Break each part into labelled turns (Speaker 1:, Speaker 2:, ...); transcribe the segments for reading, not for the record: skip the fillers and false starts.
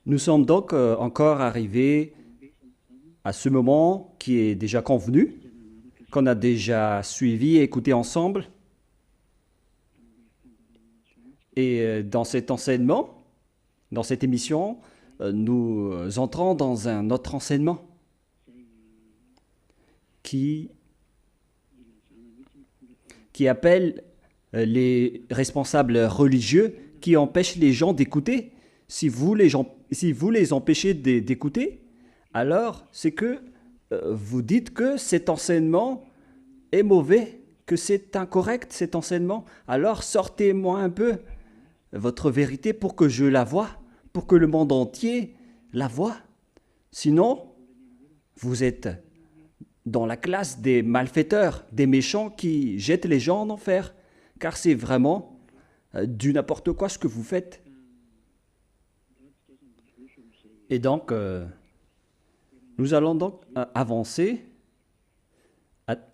Speaker 1: Nous sommes donc encore arrivés à ce moment qui est déjà convenu, qu'on a déjà suivi et écouté ensemble. Et dans cet enseignement, dans cette émission, nous entrons dans un autre enseignement qui appelle les responsables religieux qui empêchent les gens d'écouter. Si vous les empêchez d'écouter, alors c'est que vous dites que cet enseignement est mauvais, que c'est incorrect cet enseignement. Alors sortez-moi un peu votre vérité pour que je la voie, pour que le monde entier la voie. Sinon, vous êtes dans la classe des malfaiteurs, des méchants qui jettent les gens en enfer, car c'est vraiment du n'importe quoi ce que vous faites. Et donc, nous allons donc avancer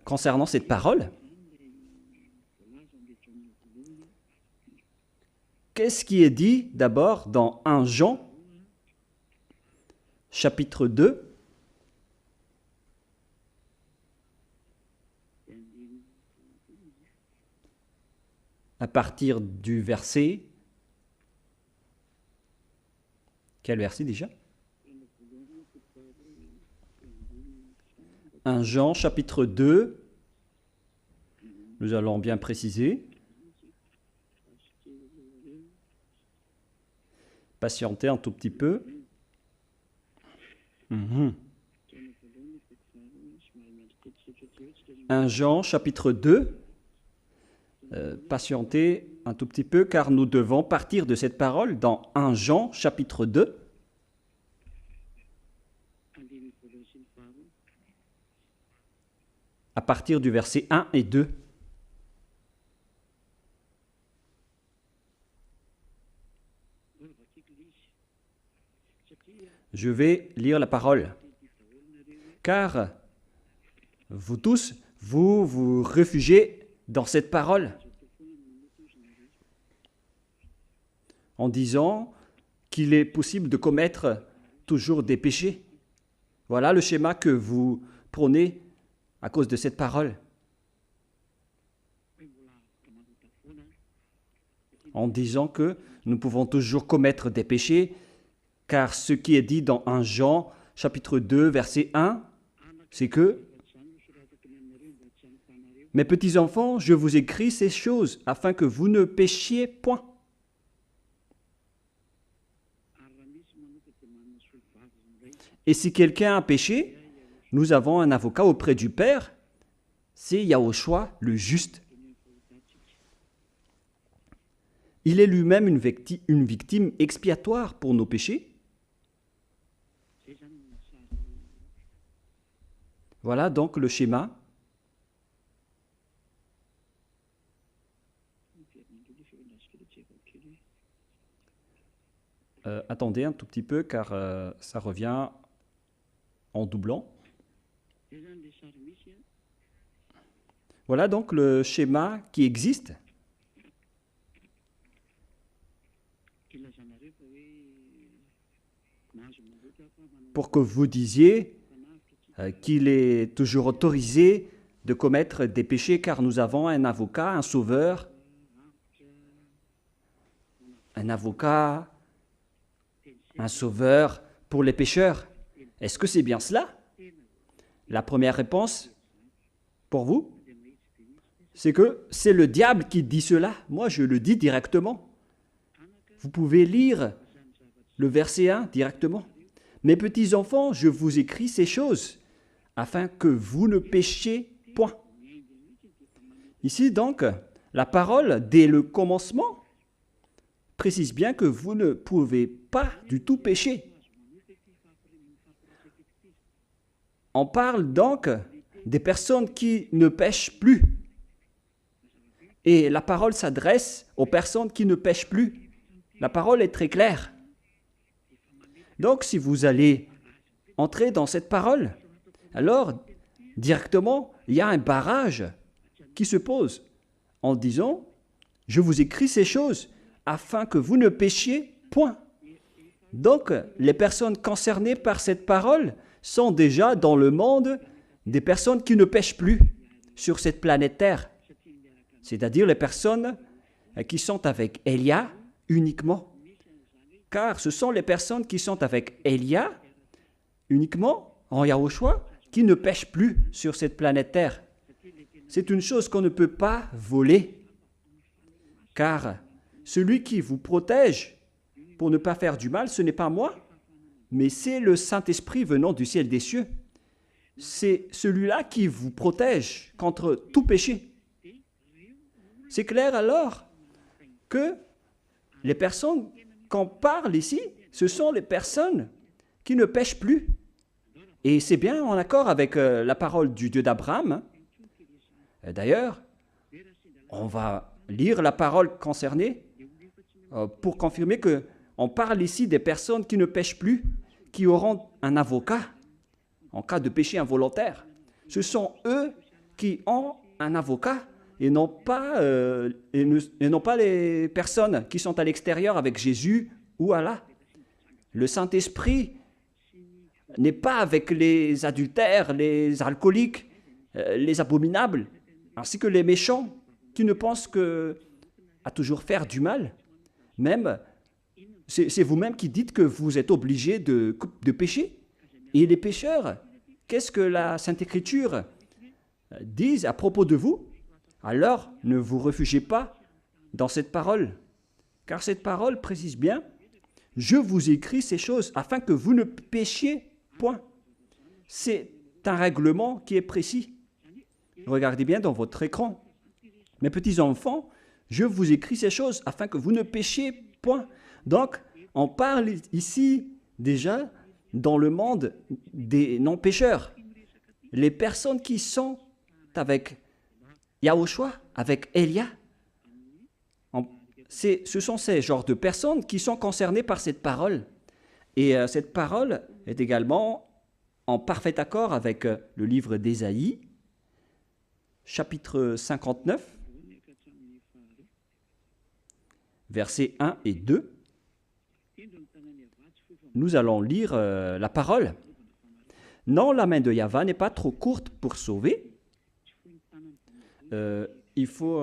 Speaker 1: concernant cette parole. Qu'est-ce qui est dit d'abord dans 1 Jean, chapitre 2, à partir du verset... Quel verset déjà? 1 Jean, chapitre 2, nous allons bien préciser. Patientez un tout petit peu. 1 Jean, chapitre 2. Patientez un tout petit peu, car nous devons partir de cette parole dans 1 Jean, chapitre 2. À partir du verset 1 et 2. Je vais lire la parole. Car vous tous, vous réfugiez dans cette parole en disant qu'il est possible de commettre toujours des péchés. Voilà le schéma que vous prônez à cause de cette parole. En disant que nous pouvons toujours commettre des péchés, car ce qui est dit dans 1 Jean, chapitre 2, verset 1, c'est que « Mes petits enfants, je vous écris ces choses afin que vous ne péchiez point. » Et si quelqu'un a péché, nous avons un avocat auprès du Père, c'est Yahushua le juste. Il est lui-même une victime expiatoire pour nos péchés. Voilà donc le schéma. Attendez un tout petit peu car ça revient en doublant. Voilà donc le schéma qui existe. Pour que vous disiez qu'il est toujours autorisé de commettre des péchés car nous avons un avocat, un sauveur, un sauveur pour les pécheurs. Est-ce que c'est bien cela? La première réponse pour vous, c'est que c'est le diable qui dit cela. Moi, je le dis directement. Vous pouvez lire le verset 1 directement. Mes petits enfants, je vous écris ces choses afin que vous ne péchiez point. Ici donc, la parole dès le commencement précise bien que vous ne pouvez pas du tout pécher. On parle donc des personnes qui ne pêchent plus. Et la parole s'adresse aux personnes qui ne pêchent plus. La parole est très claire. Donc, si vous allez entrer dans cette parole, alors, directement, il y a un barrage qui se pose en disant « Je vous écris ces choses afin que vous ne péchiez point ». Donc, les personnes concernées par cette parole sont déjà dans le monde des personnes qui ne pêchent plus sur cette planète Terre. C'est-à-dire les personnes qui sont avec Elia uniquement. Car ce sont les personnes qui sont avec Elia uniquement, en Yahushua, qui ne pêchent plus sur cette planète Terre. C'est une chose qu'on ne peut pas voler. Car celui qui vous protège pour ne pas faire du mal, ce n'est pas moi, mais c'est le Saint-Esprit venant du ciel des cieux. C'est celui-là qui vous protège contre tout péché. C'est clair alors que les personnes qu'on parle ici, ce sont les personnes qui ne pêchent plus. Et c'est bien en accord avec la parole du Dieu d'Abraham. D'ailleurs, on va lire la parole concernée pour confirmer qu'on parle ici des personnes qui ne pêchent plus, qui auront un avocat en cas de péché involontaire. Ce sont eux qui ont un avocat et non pas les personnes qui sont à l'extérieur avec Jésus ou Allah. Le Saint-Esprit n'est pas avec les adultères, les alcooliques, les abominables, ainsi que les méchants qui ne pensent qu'à toujours faire du mal. Même, c'est vous-même qui dites que vous êtes obligé de pécher. Et les pécheurs, qu'est-ce que la Sainte Écriture dit à propos de vous? Alors, ne vous réfugiez pas dans cette parole, car cette parole précise bien « Je vous écris ces choses afin que vous ne péchiez point ». C'est un règlement qui est précis. Regardez bien dans votre écran. Mes petits enfants, je vous écris ces choses afin que vous ne péchiez point. Donc, on parle ici déjà dans le monde des non-pécheurs. Les personnes qui sont avec Yahushua, avec Elia, ce sont ces genres de personnes qui sont concernées par cette parole. Et cette parole est également en parfait accord avec le livre d'Ésaïe, chapitre 59, versets 1 et 2. Nous allons lire la parole. « Non, la main de Yahva n'est pas trop courte pour sauver. » Il faut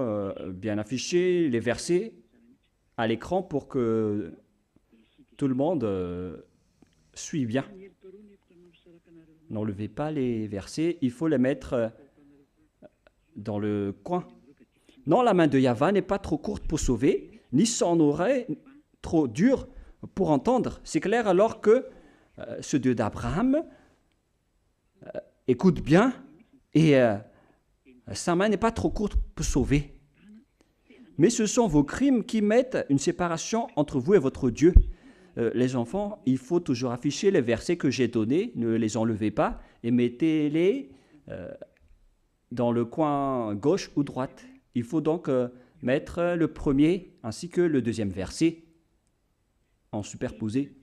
Speaker 1: bien afficher les versets à l'écran pour que tout le monde suive bien. N'enlevez pas les versets, il faut les mettre dans le coin. « Non, la main de Yahva n'est pas trop courte pour sauver, ni son oreille trop dure pour entendre. » C'est clair alors que ce Dieu d'Abraham écoute bien et sa main n'est pas trop courte pour sauver. Mais ce sont vos crimes qui mettent une séparation entre vous et votre Dieu. Les enfants, il faut toujours afficher les versets que j'ai donnés, ne les enlevez pas et mettez-les dans le coin gauche ou droite. Il faut donc mettre le premier ainsi que le deuxième verset en superposé.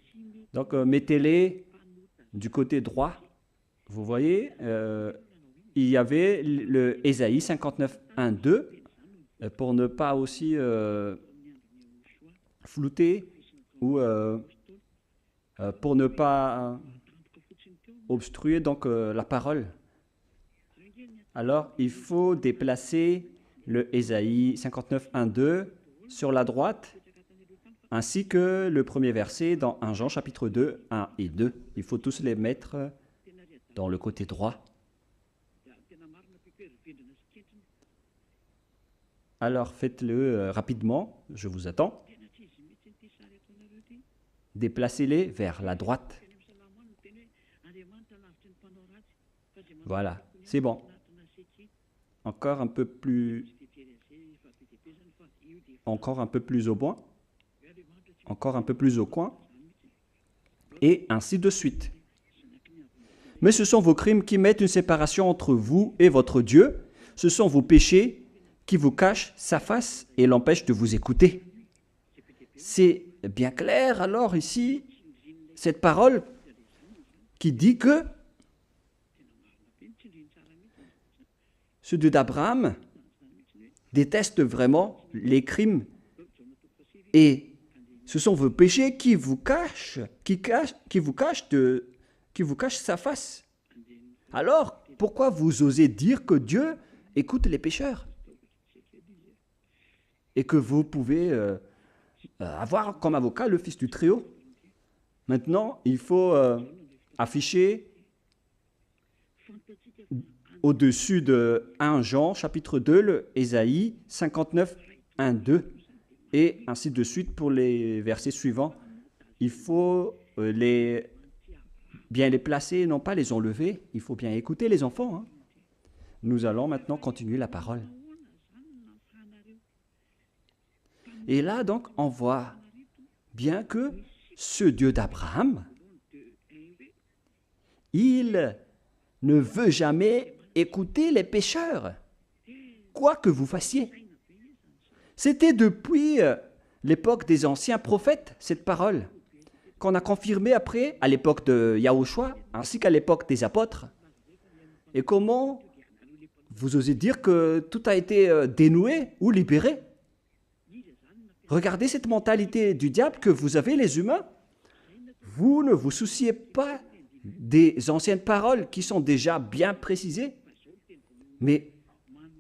Speaker 1: Donc mettez-les du côté droit. Vous voyez, il y avait le Ésaïe 59, 1, 2, pour ne pas aussi flouter ou pour ne pas obstruer donc la parole. Alors, il faut déplacer le Ésaïe 59, 1, 2 sur la droite, ainsi que le premier verset dans 1 Jean chapitre 2, 1 et 2. Il faut tous les mettre dans le côté droit. Alors, faites-le rapidement, je vous attends. Déplacez-les vers la droite. Voilà, c'est bon. Encore un peu plus au coin. Encore un peu plus au coin. Et ainsi de suite. Mais ce sont vos crimes qui mettent une séparation entre vous et votre Dieu. Ce sont vos péchés qui vous cachent sa face et l'empêchent de vous écouter. C'est bien clair alors ici, cette parole qui dit que ce Dieu d'Abraham déteste vraiment les crimes et Ce sont vos péchés qui vous cachent, qui vous cachent sa face. Alors, pourquoi vous osez dire que Dieu écoute les pécheurs et que vous pouvez avoir comme avocat le Fils du Très-Haut? Maintenant, il faut afficher au-dessus de 1 Jean, chapitre 2, le Ésaïe 59, 1, 2, et ainsi de suite pour les versets suivants. Il faut bien les placer, non pas les enlever. Il faut bien écouter les enfants. Hein. Nous allons maintenant continuer la parole. Et là, donc, on voit bien que ce Dieu d'Abraham, il ne veut jamais écouter les pécheurs, quoi que vous fassiez. C'était depuis l'époque des anciens prophètes, cette parole, qu'on a confirmée après, à l'époque de Yahushua, ainsi qu'à l'époque des apôtres. Et comment vous osez dire que tout a été dénoué ou libéré? Regardez cette mentalité du diable que vous avez, les humains. Vous ne vous souciez pas des anciennes paroles qui sont déjà bien précisées. Mais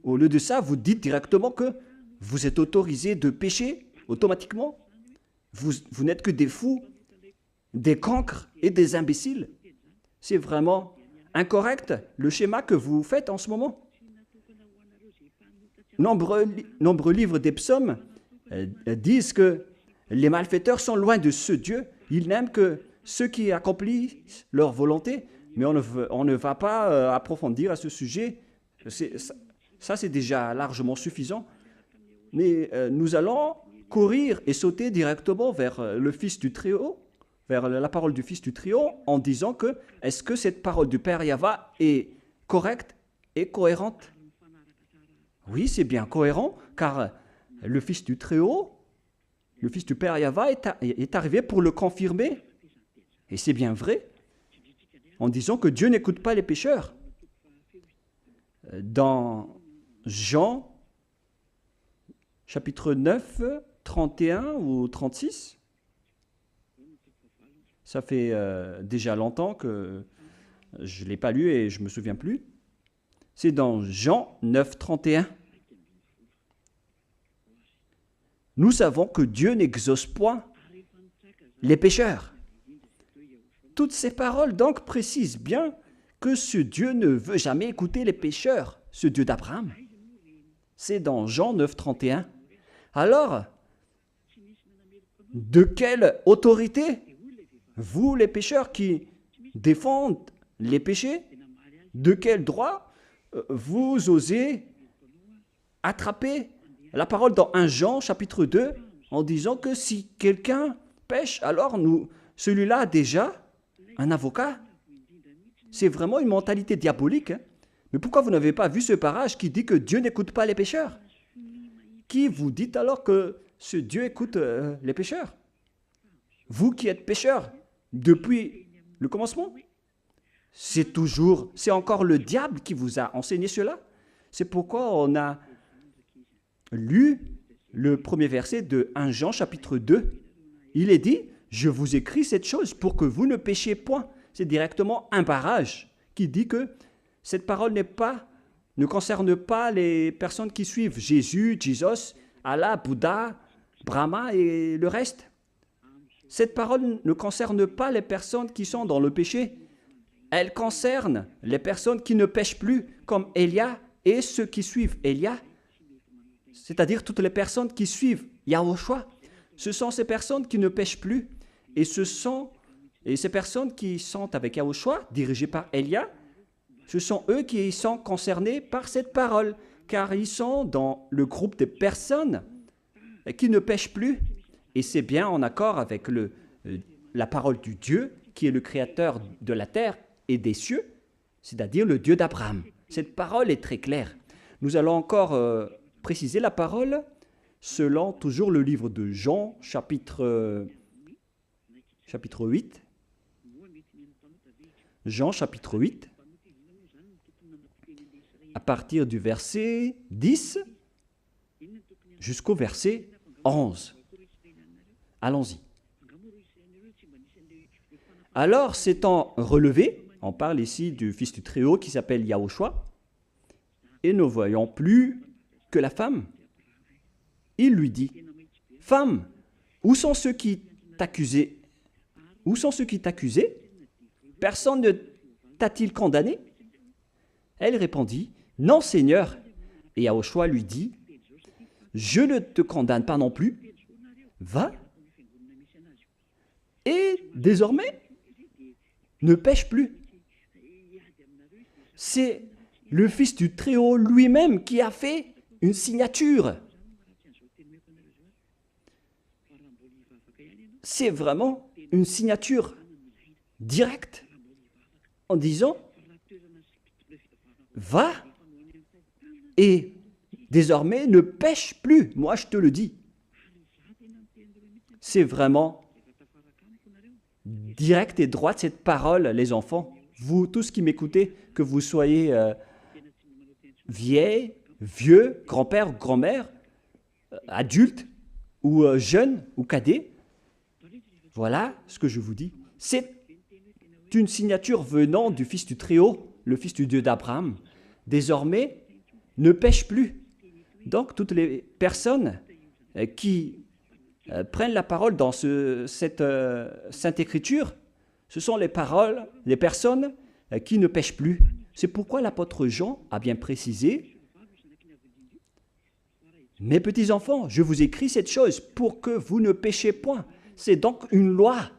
Speaker 1: au lieu de ça, vous dites directement que vous êtes autorisé de pécher automatiquement. Vous n'êtes que des fous, des cancres et des imbéciles. C'est vraiment incorrect le schéma que vous faites en ce moment. Nombreux livres des psaumes disent que les malfaiteurs sont loin de ce Dieu. Ils n'aiment que ceux qui accomplissent leur volonté, mais on ne va pas approfondir à ce sujet. Ça, c'est déjà largement suffisant. Mais nous allons courir et sauter directement vers le Fils du Très-Haut, vers la parole du Fils du Très-Haut, en disant que est-ce que cette parole du Père Yahva est correcte et cohérente? Oui, c'est bien cohérent, car le Fils du Très-Haut, le Fils du Père Yahva est arrivé pour le confirmer. Et c'est bien vrai, en disant que Dieu n'écoute pas les pécheurs. Dans Jean, chapitre 9, 31 ou 36, ça fait déjà longtemps que je ne l'ai pas lu et je ne me souviens plus. C'est dans Jean 9, 31. Nous savons que Dieu n'exauce point les pécheurs. Toutes ces paroles donc précisent bien que ce Dieu ne veut jamais écouter les pécheurs, ce Dieu d'Abraham. C'est dans Jean 9, 31. Alors, de quelle autorité, vous les pécheurs qui défendent les péchés, de quel droit vous osez attraper la parole dans 1 Jean chapitre 2 en disant que si quelqu'un pêche, alors celui-là a déjà un avocat? C'est vraiment une mentalité diabolique. Hein? Mais pourquoi vous n'avez pas vu ce parage qui dit que Dieu n'écoute pas les pécheurs? Qui vous dit alors que ce Dieu écoute les pécheurs? Vous qui êtes pécheurs depuis le commencement? C'est encore le diable qui vous a enseigné cela. C'est pourquoi on a lu le premier verset de 1 Jean chapitre 2. Il est dit, je vous écris cette chose pour que vous ne péchiez point. C'est directement un barrage qui dit que cette parole ne concerne pas les personnes qui suivent Jésus, Jesus, Allah, Bouddha, Brahma et le reste. Cette parole ne concerne pas les personnes qui sont dans le péché. Elle concerne les personnes qui ne pêchent plus, comme Élia et ceux qui suivent Élia, c'est-à-dire toutes les personnes qui suivent Yahushua. Ce sont ces personnes qui ne pêchent plus, et ces personnes qui sont avec Yahushua, dirigées par Élia, ce sont eux qui sont concernés par cette parole, car ils sont dans le groupe de personnes qui ne pêchent plus. Et c'est bien en accord avec la parole du Dieu, qui est le créateur de la terre et des cieux, c'est-à-dire le Dieu d'Abraham. Cette parole est très claire. Nous allons encore préciser la parole selon toujours le livre de Jean, chapitre 8. Jean, chapitre 8, à partir du verset 10 jusqu'au verset 11. Allons-y. Alors, s'étant relevé, on parle ici du Fils du Très-Haut qui s'appelle Yahushua, et ne voyant plus que la femme, il lui dit, « Femme, où sont ceux qui t'accusaient? Où sont ceux qui t'accusaient? Personne ne t'a-t-il condamné ?» Elle répondit, « Non, Seigneur. » Et Yahushua lui dit, « Je ne te condamne pas non plus. Va, et désormais, ne pêche plus. » C'est le Fils du Très-Haut lui-même qui a fait une signature. C'est vraiment une signature directe en disant « Va et désormais ne pêche plus, moi je te le dis. » C'est vraiment direct et droite cette parole, les enfants. Vous tous qui m'écoutez, que vous soyez vieilles, vieux, grand-père ou grand-mère, adulte ou jeune ou cadet, voilà ce que je vous dis. C'est une signature venant du Fils du Très-Haut, le Fils du Dieu d'Abraham. Désormais, ne pêche plus. Donc, toutes les personnes qui prennent la parole dans cette Sainte Écriture, ce sont les paroles, les personnes qui ne pêchent plus. C'est pourquoi l'apôtre Jean a bien précisé, « Mes petits enfants, je vous écris cette chose pour que vous ne péchiez point. » C'est donc une loi.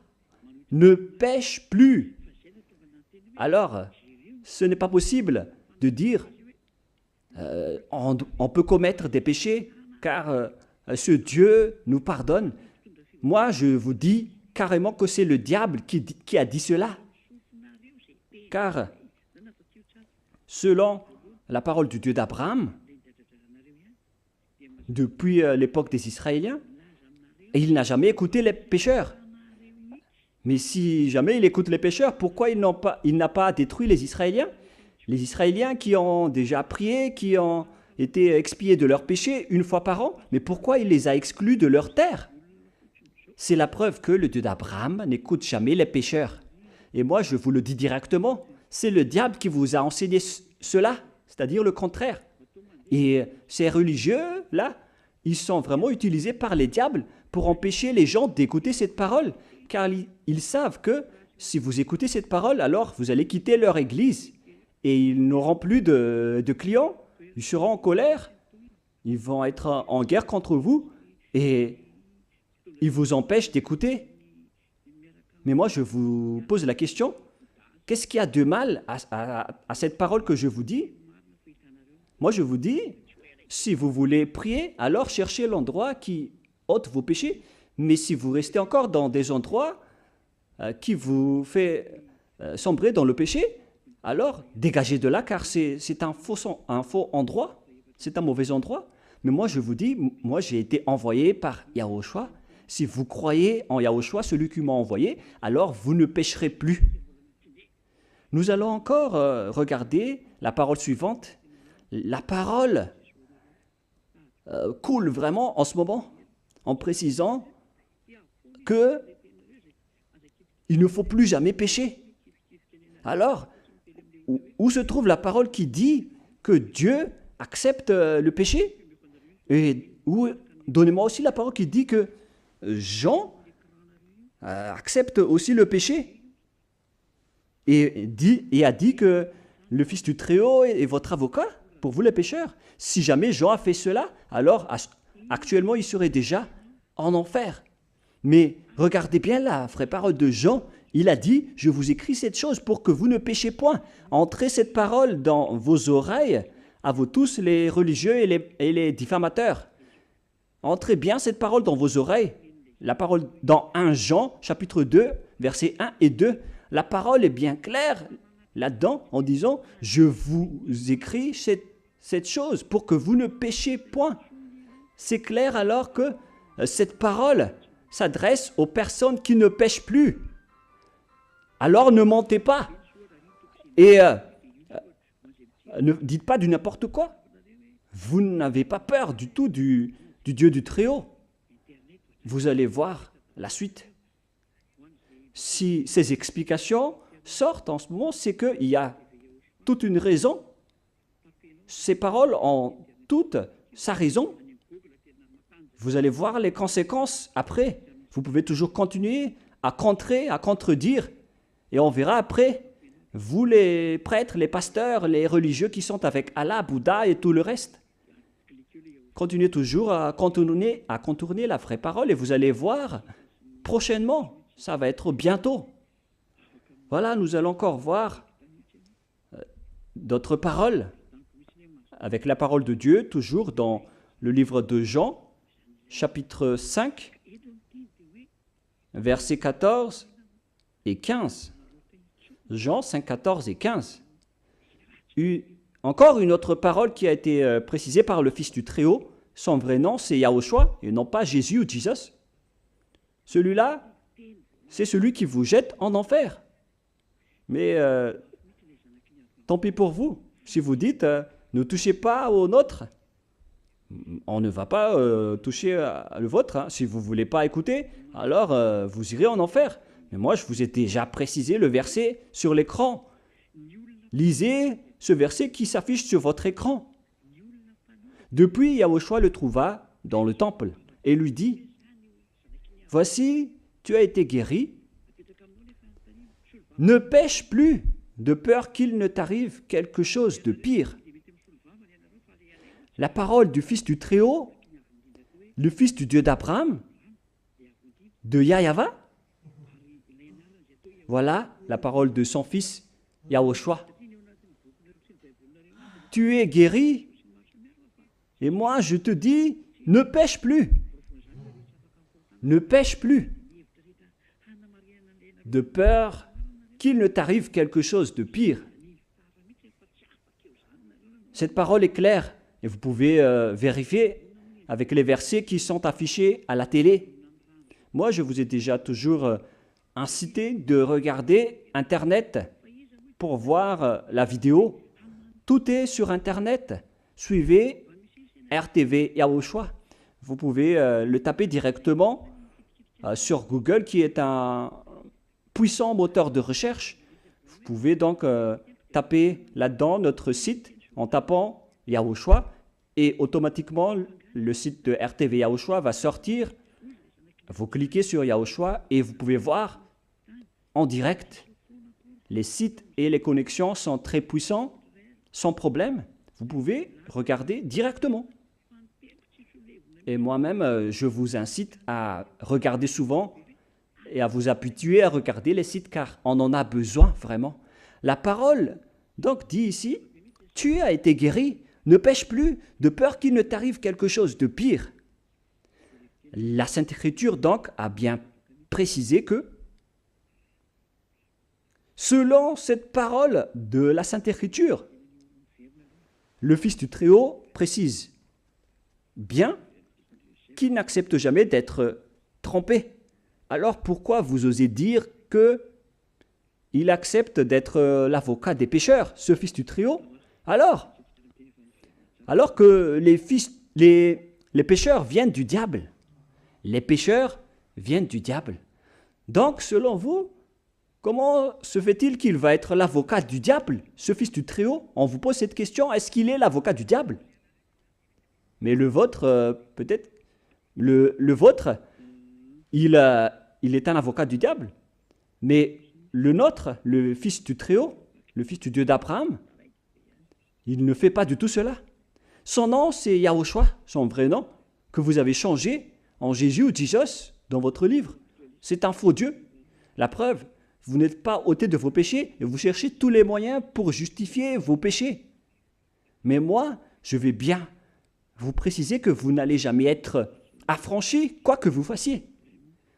Speaker 1: Ne pêche plus. Alors, ce n'est pas possible de dire on peut commettre des péchés car ce Dieu nous pardonne. Moi, je vous dis carrément que c'est le diable qui a dit cela. Car, selon la parole du Dieu d'Abraham, depuis l'époque des Israéliens, il n'a jamais écouté les pécheurs. Mais si jamais il écoute les pécheurs, pourquoi il n'a pas détruit les Israéliens? Les Israéliens qui ont déjà prié, qui ont été expiés de leurs péchés une fois par an, mais pourquoi il les a exclus de leur terre? C'est la preuve que le Dieu d'Abraham n'écoute jamais les pécheurs. Et moi, je vous le dis directement, c'est le diable qui vous a enseigné cela, c'est-à-dire le contraire. Et ces religieux-là, ils sont vraiment utilisés par les diables pour empêcher les gens d'écouter cette parole, car ils savent que si vous écoutez cette parole, alors vous allez quitter leur église et ils n'auront plus de clients, ils seront en colère, ils vont être en guerre contre vous et ils vous empêchent d'écouter. Mais moi, je vous pose la question, qu'est-ce qu'il y a de mal à cette parole que je vous dis? Moi, je vous dis, si vous voulez prier, alors cherchez l'endroit qui ôte vos péchés. Mais si vous restez encore dans des endroits qui vous fait sombrer dans le péché, alors dégagez de là, car c'est un faux endroit, c'est un mauvais endroit. Mais moi, je vous dis, moi, j'ai été envoyé par Yahushua. Si vous croyez en Yahushua, celui qui m'a envoyé, alors vous ne pécherez plus. Nous allons encore regarder la parole suivante. La parole coule vraiment en ce moment, en précisant que il ne faut plus jamais pécher. Alors, où se trouve la parole qui dit que Dieu accepte le péché? Et donnez-moi aussi la parole qui dit que Jean accepte aussi le péché et a dit que le Fils du Très-Haut est votre avocat pour vous les pécheurs. Si jamais Jean a fait cela, alors actuellement il serait déjà en enfer. Mais regardez bien la vraie parole de Jean. Il a dit, je vous écris cette chose pour que vous ne péchiez point. Entrez cette parole dans vos oreilles, à vous tous les religieux et les diffamateurs. Entrez bien cette parole dans vos oreilles. La parole dans 1 Jean, chapitre 2, versets 1 et 2. La parole est bien claire là-dedans en disant, je vous écris cette chose pour que vous ne péchiez point. C'est clair alors que cette parole s'adresse aux personnes qui ne pêchent plus. Alors ne mentez pas et ne dites pas du n'importe quoi. Vous n'avez pas peur du tout du Dieu du Très-Haut. Vous allez voir la suite. Si ces explications sortent en ce moment, c'est qu'il y a toute une raison. Ces paroles ont toute sa raison. Vous allez voir les conséquences après. Vous pouvez toujours continuer à contrer, à contredire. Et on verra après, vous les prêtres, les pasteurs, les religieux qui sont avec Allah, Bouddha et tout le reste. Continuez toujours à contourner la vraie parole et vous allez voir prochainement, ça va être bientôt. Voilà, nous allons encore voir d'autres paroles avec la parole de Dieu, toujours dans le livre de Jean, chapitre 5, versets 14 et 15. Jean 5, 14 et 15. Encore une autre parole qui a été précisée par le Fils du Très-Haut. Son vrai nom, c'est Yahushua, et non pas Jésus ou Jesus. Celui-là, c'est celui qui vous jette en enfer. Mais tant pis pour vous. Si vous dites, ne touchez pas au nôtre, on ne va pas toucher le vôtre. Hein. Si vous ne voulez pas écouter, alors vous irez en enfer. Mais moi, je vous ai déjà précisé le verset sur l'écran. Lisez ce verset qui s'affiche sur votre écran. Depuis, Yahushua le trouva dans le temple et lui dit, « Voici, tu as été guéri. Ne pêche plus, de peur qu'il ne t'arrive quelque chose de pire. » La parole du Fils du Très-Haut, le Fils du Dieu d'Abraham, de Yahva, voilà la parole de son Fils, Yahushua. Tu es guéri, et moi je te dis, ne pêche plus. Ne pêche plus, de peur qu'il ne t'arrive quelque chose de pire. Cette parole est claire, et vous pouvez vérifier avec les versets qui sont affichés à la télé. Moi, je vous ai déjà toujours incité de regarder Internet pour voir la vidéo. Tout est sur Internet. Suivez RTV Yahushua. Vous pouvez le taper directement sur Google, qui est un puissant moteur de recherche. Vous pouvez donc taper là-dedans notre site en tapant Yahushua et automatiquement le site de RTV Yahushua va sortir. Vous cliquez sur Yahushua et vous pouvez voir en direct. Les sites et les connexions sont très puissants, sans problème. Vous pouvez regarder directement. Et moi-même, je vous incite à regarder souvent et à vous habituer à regarder les sites car on en a besoin vraiment. La parole donc dit ici, tu as été guéri, ne pêche plus, de peur qu'il ne t'arrive quelque chose de pire. La Sainte Écriture donc a bien précisé que selon cette parole de la Sainte Écriture, le Fils du Très-Haut précise bien qu'il n'accepte jamais d'être trompé. Alors pourquoi vous osez dire qu'il accepte d'être l'avocat des pécheurs, ce Fils du Très-Haut? Alors que les pécheurs viennent du diable. Les pécheurs viennent du diable. Donc, selon vous, comment se fait-il qu'il va être l'avocat du diable, ce Fils du Très-Haut? On vous pose cette question, est-ce qu'il est l'avocat du diable? Mais le vôtre, peut-être, le vôtre, il est un avocat du diable. Mais le nôtre, le Fils du Très-Haut, le Fils du Dieu d'Abraham, il ne fait pas du tout cela. Son nom, c'est Yahushua, son vrai nom, que vous avez changé en Jésus ou Jesus dans votre livre. C'est un faux Dieu. La preuve, vous n'êtes pas ôté de vos péchés et vous cherchez tous les moyens pour justifier vos péchés. Mais moi, je vais bien vous préciser que vous n'allez jamais être affranchi, quoi que vous fassiez.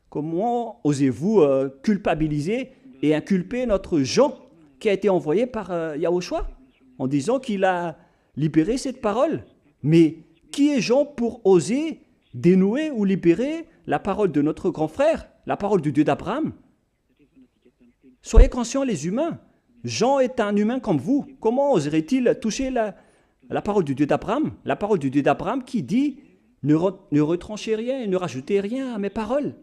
Speaker 1: Comment osez-vous culpabiliser et inculper notre Jean qui a été envoyé par Yahushua en disant qu'il a libéré cette parole? Mais qui est Jean pour oser dénouer ou libérer la parole de notre grand frère, la parole du Dieu d'Abraham? Soyez conscients les humains. Jean est un humain comme vous. Comment oserait-il toucher la parole du Dieu d'Abraham? La parole du Dieu d'Abraham qui dit ne retranchez rien et ne rajoutez rien à mes paroles.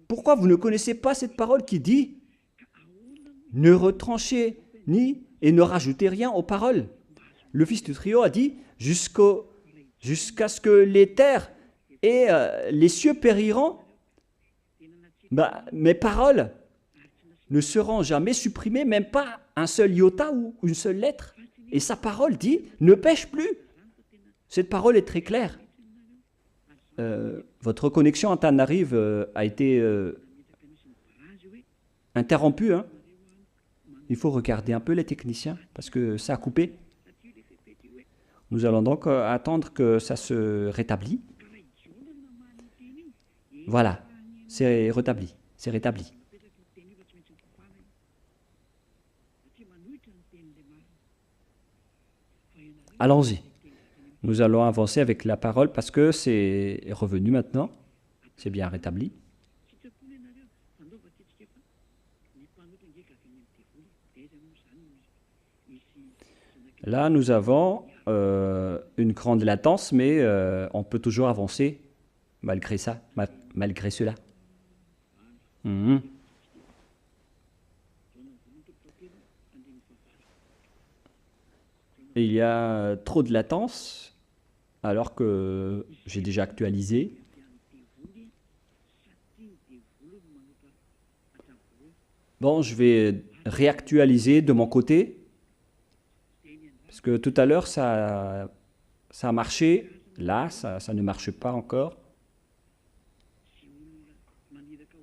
Speaker 1: pourquoi vous ne connaissez pas cette parole qui dit « Ne retranchez ni et ne rajoutez rien aux paroles ». Le fils du trio a dit « Jusqu'à ce que les terres et les cieux périront, mes paroles ne seront jamais supprimées, même pas un seul iota ou une seule lettre. » Et sa parole dit « Ne pêche plus ». Cette parole est très claire. Votre connexion Antananarive a été interrompue. Hein. Il faut regarder un peu les techniciens parce que ça a coupé. Nous allons donc attendre que ça se rétablit. Voilà, c'est rétabli. C'est rétabli. Allons-y. Nous allons avancer avec la parole parce que c'est revenu maintenant. C'est bien rétabli. Là, nous avons une grande latence, mais on peut toujours avancer malgré ça, malgré cela. Il y a trop de latence, alors que j'ai déjà actualisé. Bon, je vais réactualiser de mon côté, parce que tout à l'heure, ça a marché. Là, ça ne marche pas encore.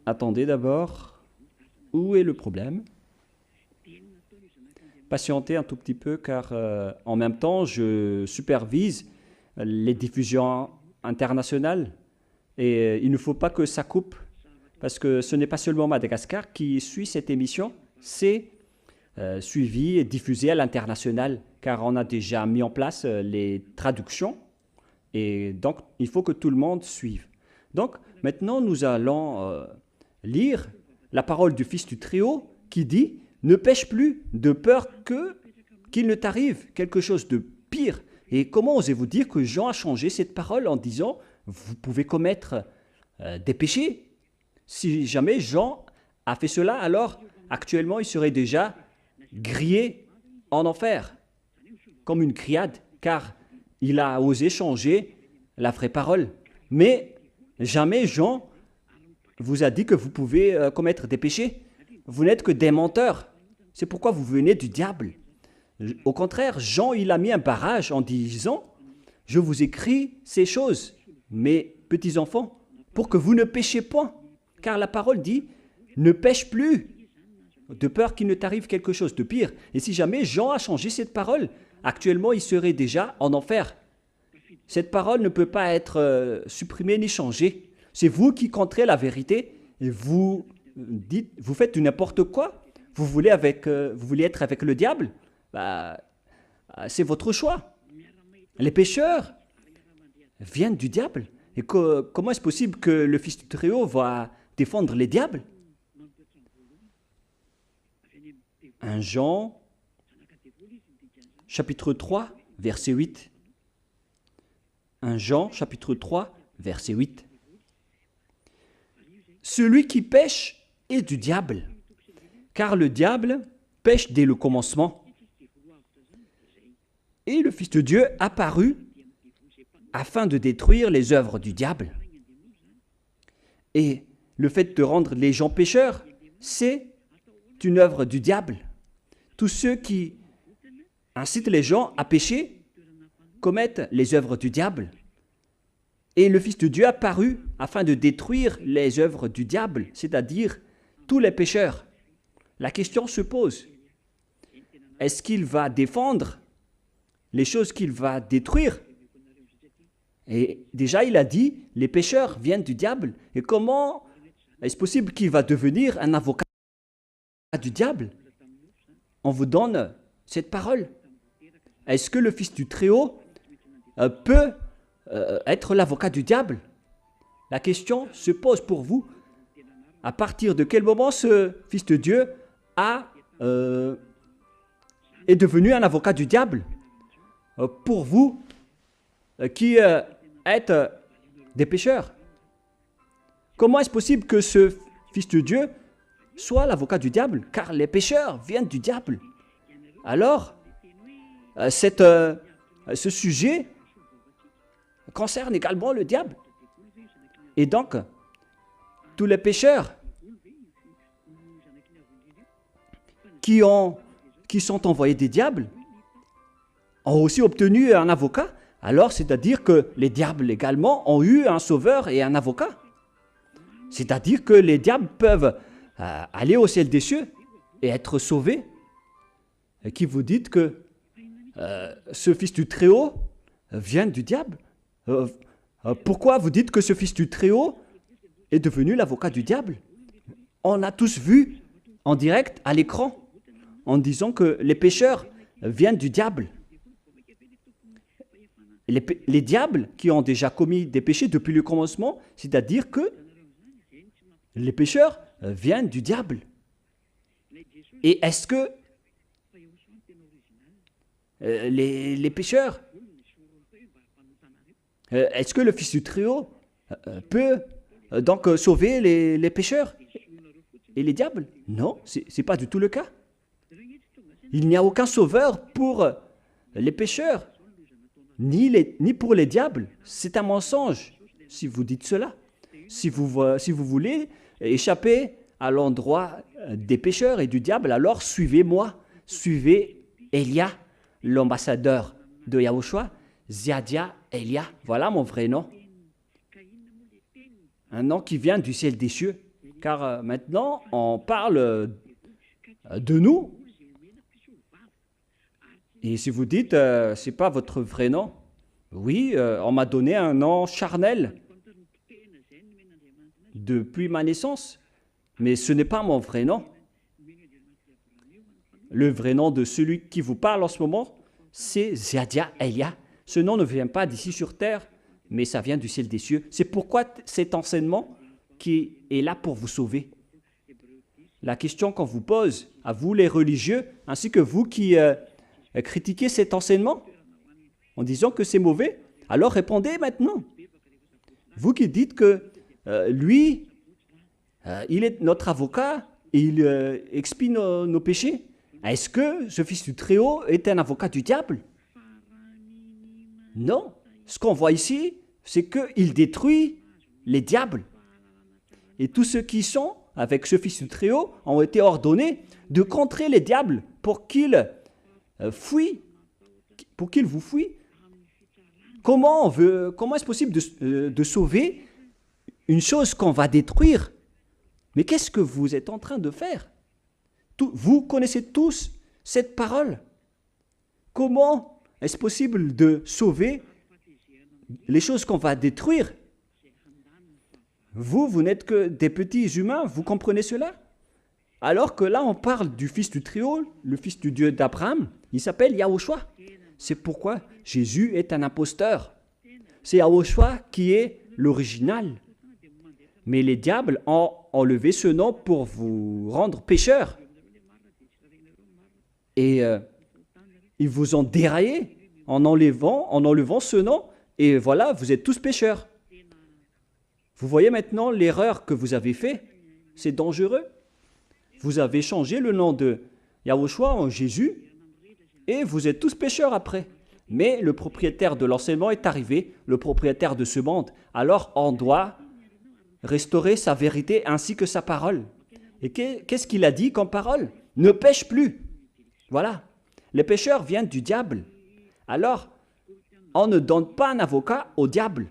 Speaker 1: Attendez d'abord. Où est le problème? Patienter un tout petit peu, car en même temps, je supervise les diffusions internationales. Et il ne faut pas que ça coupe, parce que ce n'est pas seulement Madagascar qui suit cette émission, c'est suivi et diffusé à l'international, car on a déjà mis en place les traductions, et donc il faut que tout le monde suive. Donc maintenant, nous allons lire la parole du fils du Très-Haut qui dit « Ne pêche plus de peur qu'il ne t'arrive quelque chose de pire ». Et comment osez-vous dire que Jean a changé cette parole en disant « Vous pouvez commettre des péchés ». Si jamais Jean a fait cela, alors actuellement il serait déjà grillé en enfer, comme une criade, car il a osé changer la vraie parole. Mais jamais Jean vous a dit que vous pouvez commettre des péchés. Vous n'êtes que des menteurs. C'est pourquoi vous venez du diable. Au contraire, Jean, il a mis un barrage en disant « Je vous écris ces choses, mes petits-enfants, pour que vous ne péchiez point. » Car la parole dit « Ne pêche plus, de peur qu'il ne t'arrive quelque chose de pire. » Et si jamais Jean a changé cette parole, actuellement, il serait déjà en enfer. Cette parole ne peut pas être supprimée ni changée. C'est vous qui contrez la vérité et vous faites du n'importe quoi. Vous voulez être avec le diable? C'est votre choix. Les pécheurs viennent du diable. Et comment est-ce possible que le Fils du Très-Haut va défendre les diables? 1 Jean, chapitre 3, verset 8. 1 Jean, chapitre 3, verset 8. Celui qui pêche est du diable, car le diable pêche dès le commencement. Et le Fils de Dieu apparut afin de détruire les œuvres du diable. Et le fait de rendre les gens pécheurs, c'est une œuvre du diable. Tous ceux qui incitent les gens à pécher commettent les œuvres du diable. Et le Fils de Dieu apparut afin de détruire les œuvres du diable, c'est-à-dire tous les pécheurs. La question se pose, est-ce qu'il va défendre les choses qu'il va détruire? Et déjà, il a dit, les pécheurs viennent du diable. Et comment est-ce possible qu'il va devenir un avocat du diable? On vous donne cette parole. Est-ce que le Fils du Très-Haut peut être l'avocat du diable? La question se pose pour vous. À partir de quel moment ce Fils de Dieu est devenu un avocat du diable? Pour vous qui êtes des pécheurs. Comment est-ce possible que ce Fils de Dieu, sois l'avocat du diable, car les pécheurs viennent du diable. Alors, ce sujet concerne également le diable. Et donc, tous les pécheurs qui sont envoyés des diables ont aussi obtenu un avocat. Alors, c'est-à-dire que les diables également ont eu un sauveur et un avocat. C'est-à-dire que les diables peuvent aller au ciel des cieux et être sauvés. Et qui vous dites que ce fils du Très-Haut vient du diable? Pourquoi vous dites que ce fils du Très-Haut est devenu l'avocat du diable? On a tous vu en direct à l'écran en disant que les pécheurs viennent du diable. Les diables qui ont déjà commis des péchés depuis le commencement, c'est-à-dire que les pécheurs viennent du diable. Et est-ce que les pécheurs, est-ce que le Fils du Très-Haut peut donc sauver les pécheurs et les diables? Non, ce n'est pas du tout le cas. Il n'y a aucun sauveur pour les pécheurs, ni pour les diables. C'est un mensonge si vous dites cela. Si vous voulez échapper à l'endroit des pécheurs et du diable, alors suivez-moi. Suivez Elia, l'ambassadeur de Yahushua, Ziadia Elia. Voilà mon vrai nom. Un nom qui vient du ciel des cieux. Car maintenant, on parle de nous. Et si vous dites, ce n'est pas votre vrai nom, oui, on m'a donné un nom charnel depuis ma naissance, mais ce n'est pas mon vrai nom. Le vrai nom de celui qui vous parle en ce moment, c'est Ziadia Elia. Ce nom ne vient pas d'ici sur terre, mais ça vient du ciel des cieux. C'est pourquoi cet enseignement qui est là pour vous sauver. La question qu'on vous pose, à vous les religieux, ainsi que vous qui critiquez cet enseignement, en disant que c'est mauvais, alors répondez maintenant. Vous qui dites que lui, il est notre avocat et il expie nos péchés. Est-ce que ce Fils du Très-Haut est un avocat du diable? Non. Ce qu'on voit ici, c'est qu'il détruit les diables. Et tous ceux qui sont avec ce Fils du Très-Haut ont été ordonnés de contrer les diables pour qu'ils fuient, pour qu'ils vous fuient. Comment est-ce possible de sauver une chose qu'on va détruire? Mais qu'est-ce que vous êtes en train de faire? Vous connaissez tous cette parole. Comment est-ce possible de sauver les choses qu'on va détruire? Vous n'êtes que des petits humains, vous comprenez cela? Alors que là, on parle du Fils du Très-Haut, le Fils du Dieu d'Abraham, il s'appelle Yahushua. C'est pourquoi Jésus est un imposteur. C'est Yahushua qui est l'original. Mais les diables ont enlevé ce nom pour vous rendre pécheurs. Et ils vous ont déraillé en enlevant ce nom. Et voilà, vous êtes tous pécheurs. Vous voyez maintenant l'erreur que vous avez faite? C'est dangereux. Vous avez changé le nom de Yahushua en Jésus et vous êtes tous pécheurs après. Mais le propriétaire de l'enseignement est arrivé, le propriétaire de ce monde. Alors on doit restaurer sa vérité ainsi que sa parole. Et qu'est-ce qu'il a dit comme parole? Ne pêche plus. Voilà. Les pécheurs viennent du diable. Alors, on ne donne pas un avocat au diable.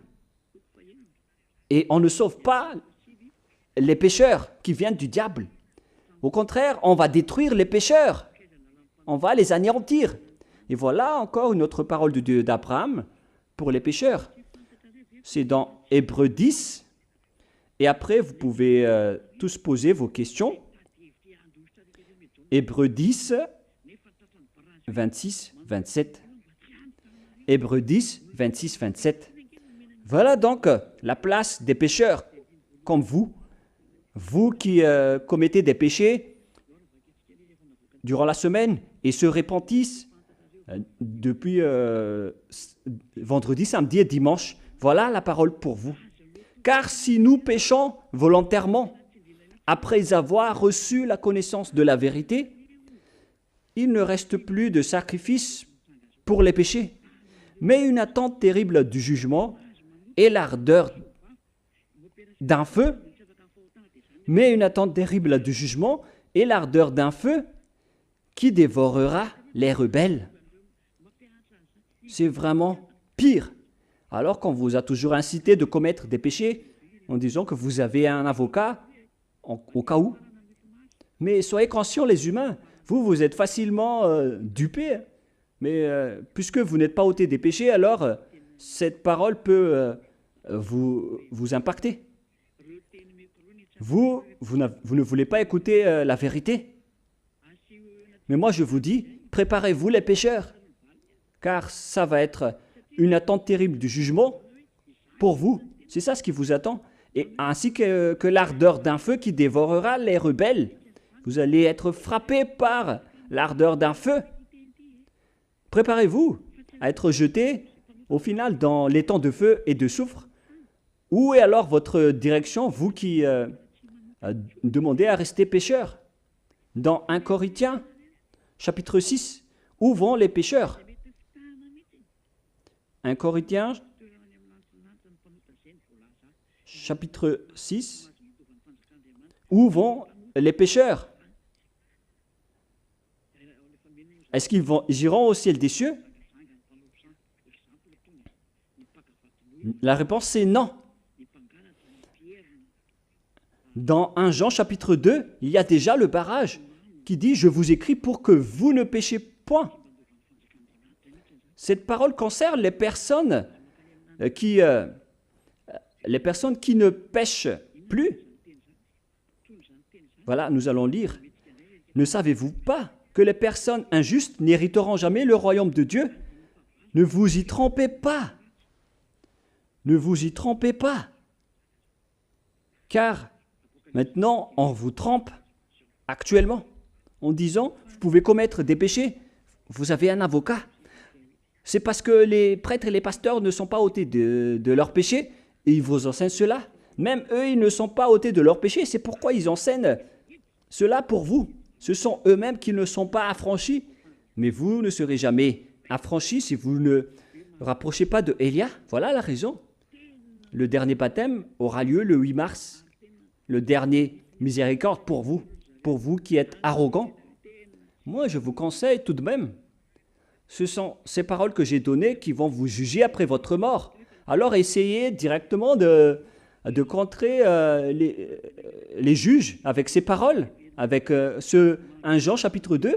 Speaker 1: Et on ne sauve pas les pécheurs qui viennent du diable. Au contraire, on va détruire les pécheurs. On va les anéantir. Et voilà encore une autre parole de Dieu d'Abraham pour les pécheurs. C'est dans Hébreux 10. Et après, vous pouvez tous poser vos questions. Hébreux 10, 26, 27. Hébreux 10, 26, 27. Voilà donc la place des pécheurs comme vous. Vous qui commettez des péchés durant la semaine et se repentissent depuis vendredi, samedi et dimanche. Voilà la parole pour vous. Car si nous péchons volontairement, après avoir reçu la connaissance de la vérité, il ne reste plus de sacrifice pour les péchés, mais une attente terrible du jugement et l'ardeur d'un feu, qui dévorera les rebelles. C'est vraiment pire. Alors qu'on vous a toujours incité de commettre des péchés en disant que vous avez un avocat au cas où. Mais soyez conscients les humains, vous êtes facilement dupés. Mais puisque vous n'êtes pas ôtés des péchés, alors cette parole peut vous impacter. Vous ne voulez pas écouter la vérité. Mais moi je vous dis, préparez-vous les pécheurs, car ça va être une attente terrible du jugement pour vous. C'est ça ce qui vous attend. Et ainsi que l'ardeur d'un feu qui dévorera les rebelles. Vous allez être frappés par l'ardeur d'un feu. Préparez-vous à être jetés au final dans l'étang de feu et de soufre. Où est alors votre direction, vous qui demandez à rester pécheurs? Dans 1 Corinthiens, chapitre 6, où vont les pécheurs? 1 Corinthiens, chapitre 6, où vont les pécheurs? Est-ce qu'ils iront au ciel des cieux? La réponse c'est non. Dans 1 Jean chapitre 2, il y a déjà le barrage qui dit « Je vous écris pour que vous ne péchiez point ». Cette parole concerne les personnes qui ne pêchent plus. Voilà, nous allons lire. « Ne savez-vous pas que les personnes injustes n'hériteront jamais le royaume de Dieu? Ne vous y trompez pas. Ne vous y trompez pas. Car maintenant, on vous trompe actuellement en disant « Vous pouvez commettre des péchés, vous avez un avocat ». C'est parce que les prêtres et les pasteurs ne sont pas ôtés de leurs péchés et ils vous enseignent cela. Même eux, ils ne sont pas ôtés de leurs péchés. C'est pourquoi ils enseignent cela pour vous. Ce sont eux-mêmes qui ne sont pas affranchis. Mais vous ne serez jamais affranchis si vous ne rapprochez pas de Élia. Voilà la raison. Le dernier baptême aura lieu le 8 mars. Le dernier miséricorde pour vous qui êtes arrogants. Moi, je vous conseille tout de même. Ce sont ces paroles que j'ai données qui vont vous juger après votre mort. Alors essayez directement de contrer les juges avec ces paroles, avec 1 Jean chapitre 2.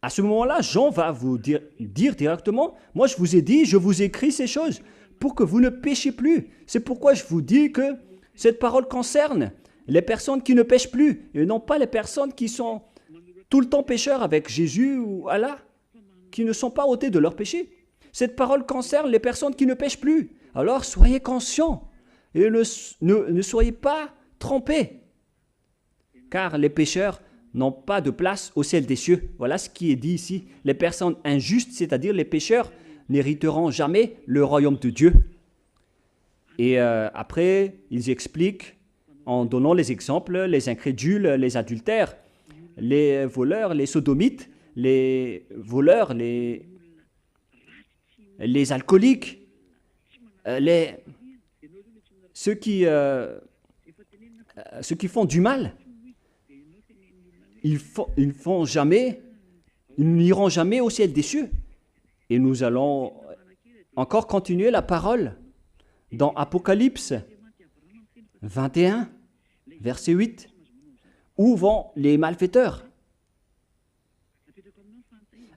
Speaker 1: À ce moment-là, Jean va vous dire directement, moi je vous ai dit, je vous écris ces choses pour que vous ne péchiez plus. C'est pourquoi je vous dis que cette parole concerne les personnes qui ne pêchent plus et non pas les personnes qui sont tout le temps pécheurs avec Jésus ou Allah, qui ne sont pas ôtés de leurs péchés. Cette parole concerne les personnes qui ne pêchent plus. Alors soyez conscients et ne soyez pas trompés, car les pécheurs n'ont pas de place au ciel des cieux. Voilà ce qui est dit ici. Les personnes injustes, c'est-à-dire les pécheurs, n'hériteront jamais le royaume de Dieu. Et après, ils expliquent en donnant les exemples, les incrédules, les adultères, les voleurs, les sodomites, les voleurs, les alcooliques, ceux qui font du mal. Ils n'iront jamais au ciel des cieux. Et nous allons encore continuer la parole dans Apocalypse 21, verset 8. Où vont les malfaiteurs?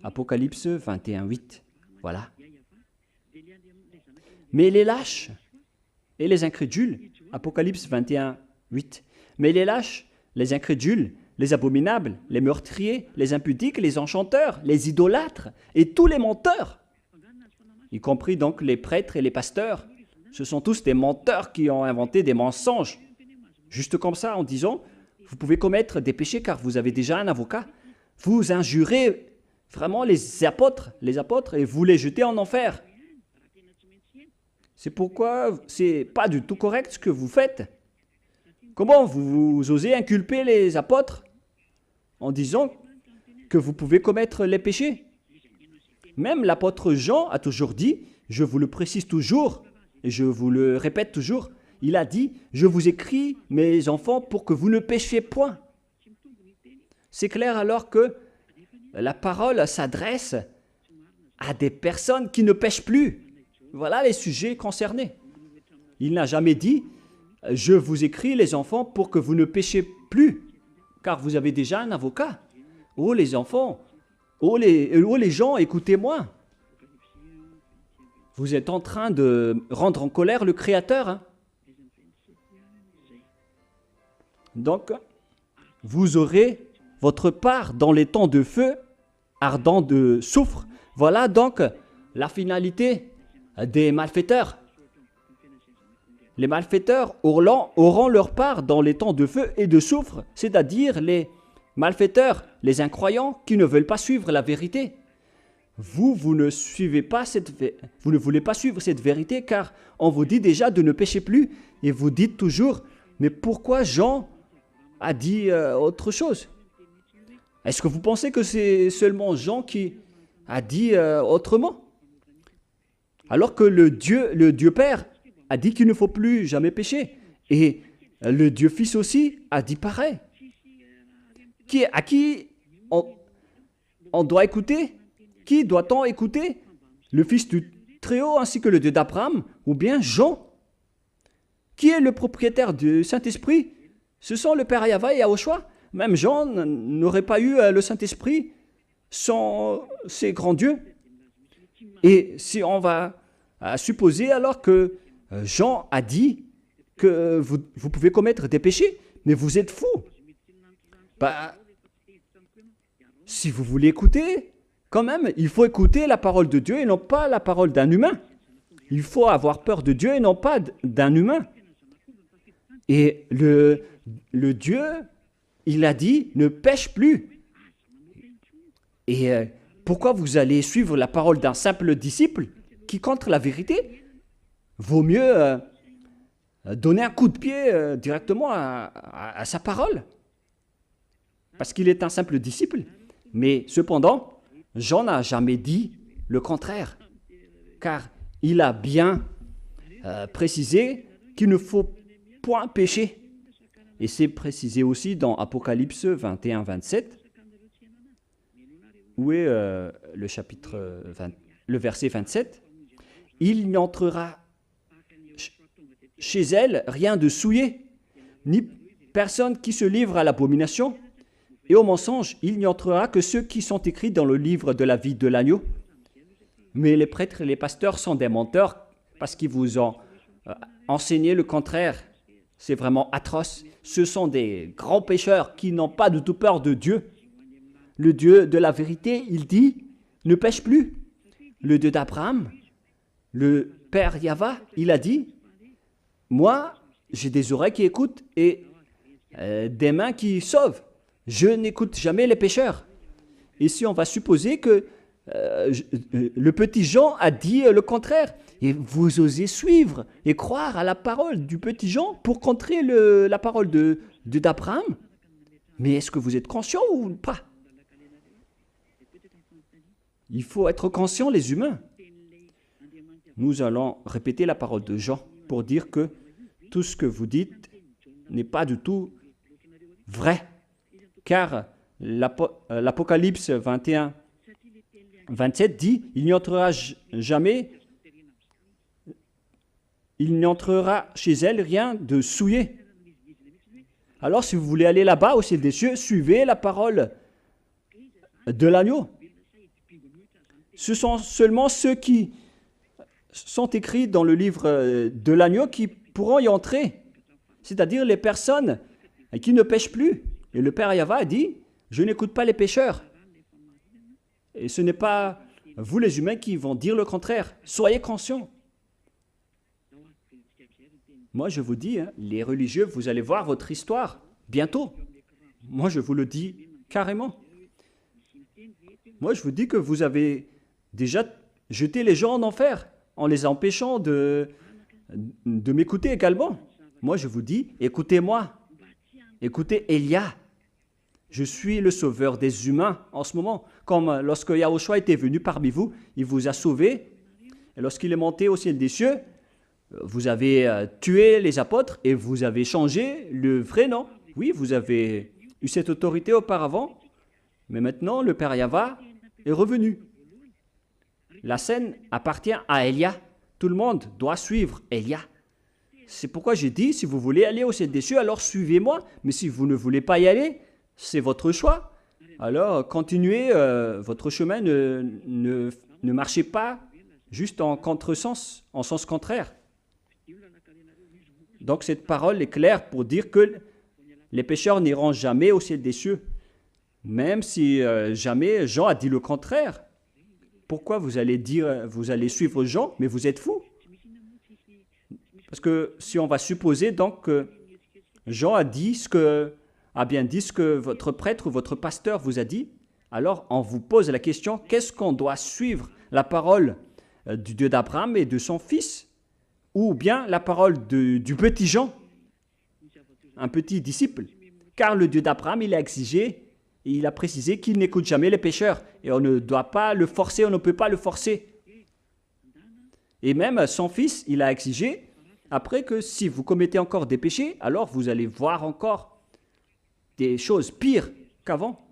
Speaker 1: Apocalypse 21, 8. Voilà. Mais les lâches et les incrédules, Apocalypse 21, 8. Mais les lâches, les incrédules, les abominables, les meurtriers, les impudiques, les enchanteurs, les idolâtres et tous les menteurs, y compris donc les prêtres et les pasteurs, ce sont tous des menteurs qui ont inventé des mensonges, juste comme ça en disant vous pouvez commettre des péchés car vous avez déjà un avocat. Vous injurez vraiment les apôtres et vous les jetez en enfer. C'est pourquoi c'est pas du tout correct ce que vous faites. Comment vous osez inculper les apôtres en disant que vous pouvez commettre les péchés? Même l'apôtre Jean a toujours dit, je vous le précise toujours, et je vous le répète toujours, il a dit, je vous écris, mes enfants, pour que vous ne péchiez point. C'est clair alors que la parole s'adresse à des personnes qui ne pêchent plus. Voilà les sujets concernés. Il n'a jamais dit, je vous écris les enfants pour que vous ne péchiez plus, car vous avez déjà un avocat. Oh les enfants, oh les gens, écoutez-moi. Vous êtes en train de rendre en colère le Créateur. Hein? Donc, vous aurez votre part dans les temps de feu ardent de soufre. Voilà donc la finalité des malfaiteurs. Les malfaiteurs auront leur part dans les temps de feu et de soufre, c'est-à-dire les malfaiteurs, les incroyants qui ne veulent pas suivre la vérité. Vous ne voulez pas suivre cette vérité car on vous dit déjà de ne pécher plus et vous dites toujours, mais pourquoi Jean a dit autre chose? Est-ce que vous pensez que c'est seulement Jean qui a dit autrement? Alors que le Dieu Père a dit qu'il ne faut plus jamais pécher. Et le Dieu Fils aussi a dit pareil. À qui on doit écouter? Qui doit-on écouter? Le Fils du Très-Haut ainsi que le Dieu d'Abraham ou bien Jean? Qui est le propriétaire du Saint-Esprit? Ce sont le Père Yahvé et Yahushua. Même Jean n'aurait pas eu le Saint-Esprit sans ces grands dieux. Et si on va supposer alors que Jean a dit que vous pouvez commettre des péchés, mais vous êtes fous. Bah, si vous voulez écouter, quand même, il faut écouter la parole de Dieu et non pas la parole d'un humain. Il faut avoir peur de Dieu et non pas d'un humain. Et le Dieu, il a dit, ne pêche plus. Et pourquoi vous allez suivre la parole d'un simple disciple qui contre la vérité? Vaut mieux donner un coup de pied directement à sa parole. Parce qu'il est un simple disciple. Mais cependant, Jean n'a jamais dit le contraire. Car il a bien précisé qu'il ne faut point pécher. Et c'est précisé aussi dans Apocalypse 21-27, où est le verset 27. Il n'entrera chez elle rien de souillé, ni personne qui se livre à l'abomination et au mensonge. Il n'y entrera que ceux qui sont écrits dans le livre de la vie de l'agneau. Mais les prêtres et les pasteurs sont des menteurs parce qu'ils vous ont enseigné le contraire. C'est vraiment atroce. Ce sont des grands pécheurs qui n'ont pas du tout peur de Dieu. Le Dieu de la vérité, il dit, ne pêche plus. Le Dieu d'Abraham, le Père Yahvé, il a dit, moi, j'ai des oreilles qui écoutent et des mains qui sauvent. Je n'écoute jamais les pécheurs. Et si on va supposer que le petit Jean a dit le contraire, et vous osez suivre et croire à la parole du petit Jean pour contrer la parole d'Abraham, mais est-ce que vous êtes conscient ou pas? Il faut être conscient, les humains. Nous allons répéter la parole de Jean pour dire que tout ce que vous dites n'est pas du tout vrai. Car l'Apocalypse 21, 27 dit, il n'y entrera chez elle rien de souillé. Alors si vous voulez aller là-bas au ciel des cieux, suivez la parole de l'agneau. Ce sont seulement ceux qui sont écrits dans le livre de l'agneau qui pourront y entrer, c'est-à-dire les personnes qui ne pêchent plus. Et le Père Yahvé a dit, je n'écoute pas les pécheurs. Et ce n'est pas vous les humains qui vont dire le contraire. Soyez conscients. Moi je vous dis, les religieux, vous allez voir votre histoire bientôt. Moi je vous le dis carrément. Moi je vous dis que vous avez déjà jeté les gens en enfer en les empêchant de m'écouter également. Moi je vous dis, écoutez-moi Écoutez Élia, je suis le sauveur des humains en ce moment. Comme lorsque Yahushua était venu parmi vous, il vous a sauvés. Et lorsqu'il est monté au ciel des cieux, vous avez tué les apôtres et vous avez changé le vrai nom. Oui, vous avez eu cette autorité auparavant, mais maintenant le Père Yahva est revenu. La scène appartient à Élia. Tout le monde doit suivre Élia. C'est pourquoi j'ai dit, si vous voulez aller au ciel des cieux, alors suivez-moi. Mais si vous ne voulez pas y aller, c'est votre choix. Alors continuez votre chemin, ne marchez pas juste en contresens, en sens contraire. Donc cette parole est claire pour dire que les pécheurs n'iront jamais au ciel des cieux. Même si jamais Jean a dit le contraire. Pourquoi vous allez suivre Jean, mais vous êtes fous? Parce que si on va supposer donc que Jean a bien dit ce que votre prêtre ou votre pasteur vous a dit, alors on vous pose la question, qu'est-ce qu'on doit suivre? La parole du Dieu d'Abraham et de son fils? Ou bien la parole du petit Jean, un petit disciple? Car le Dieu d'Abraham, il a exigé, il a précisé qu'il n'écoute jamais les pécheurs. Et on ne doit pas le forcer, on ne peut pas le forcer. Et même son fils, il a exigé, après que si vous commettez encore des péchés, alors vous allez voir encore des choses pires qu'avant.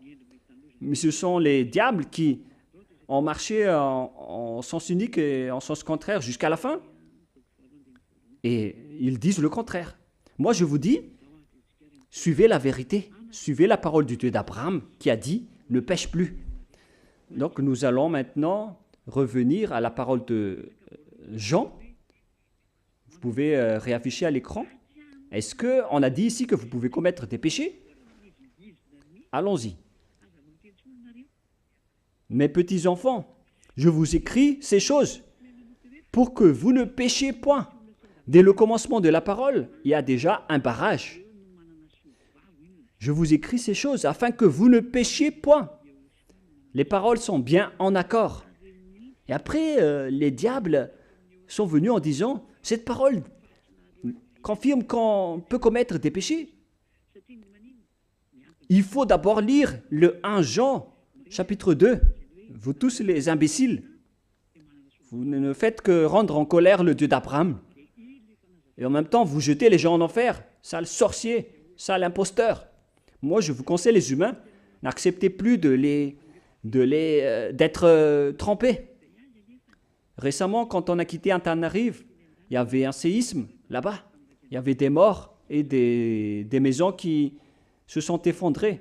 Speaker 1: Mais ce sont les diables qui ont marché en sens unique et en sens contraire jusqu'à la fin. Et ils disent le contraire. Moi, je vous dis, suivez la vérité, suivez la parole du Dieu d'Abraham qui a dit « ne pêche plus ». Donc, nous allons maintenant revenir à la parole de Jean. Vous pouvez réafficher à l'écran. Est-ce qu'on a dit ici que vous pouvez commettre des péchés? Allons-y. Mes petits enfants, je vous écris ces choses pour que vous ne péchiez point. Dès le commencement de la parole, il y a déjà un barrage. Je vous écris ces choses afin que vous ne péchiez point. Les paroles sont bien en accord. Et après, les diables sont venus en disant, cette parole confirme qu'on peut commettre des péchés. Il faut d'abord lire le 1 Jean, chapitre 2. Vous tous les imbéciles, vous ne faites que rendre en colère le Dieu d'Abraham. Et en même temps, vous jetez les gens en enfer. Sale sorcier, sale imposteur. Moi, je vous conseille, les humains, n'acceptez plus d'être trempés. Récemment, quand on a quitté Antananarive, il y avait un séisme là-bas. Il y avait des morts et des maisons qui se sont effondrées.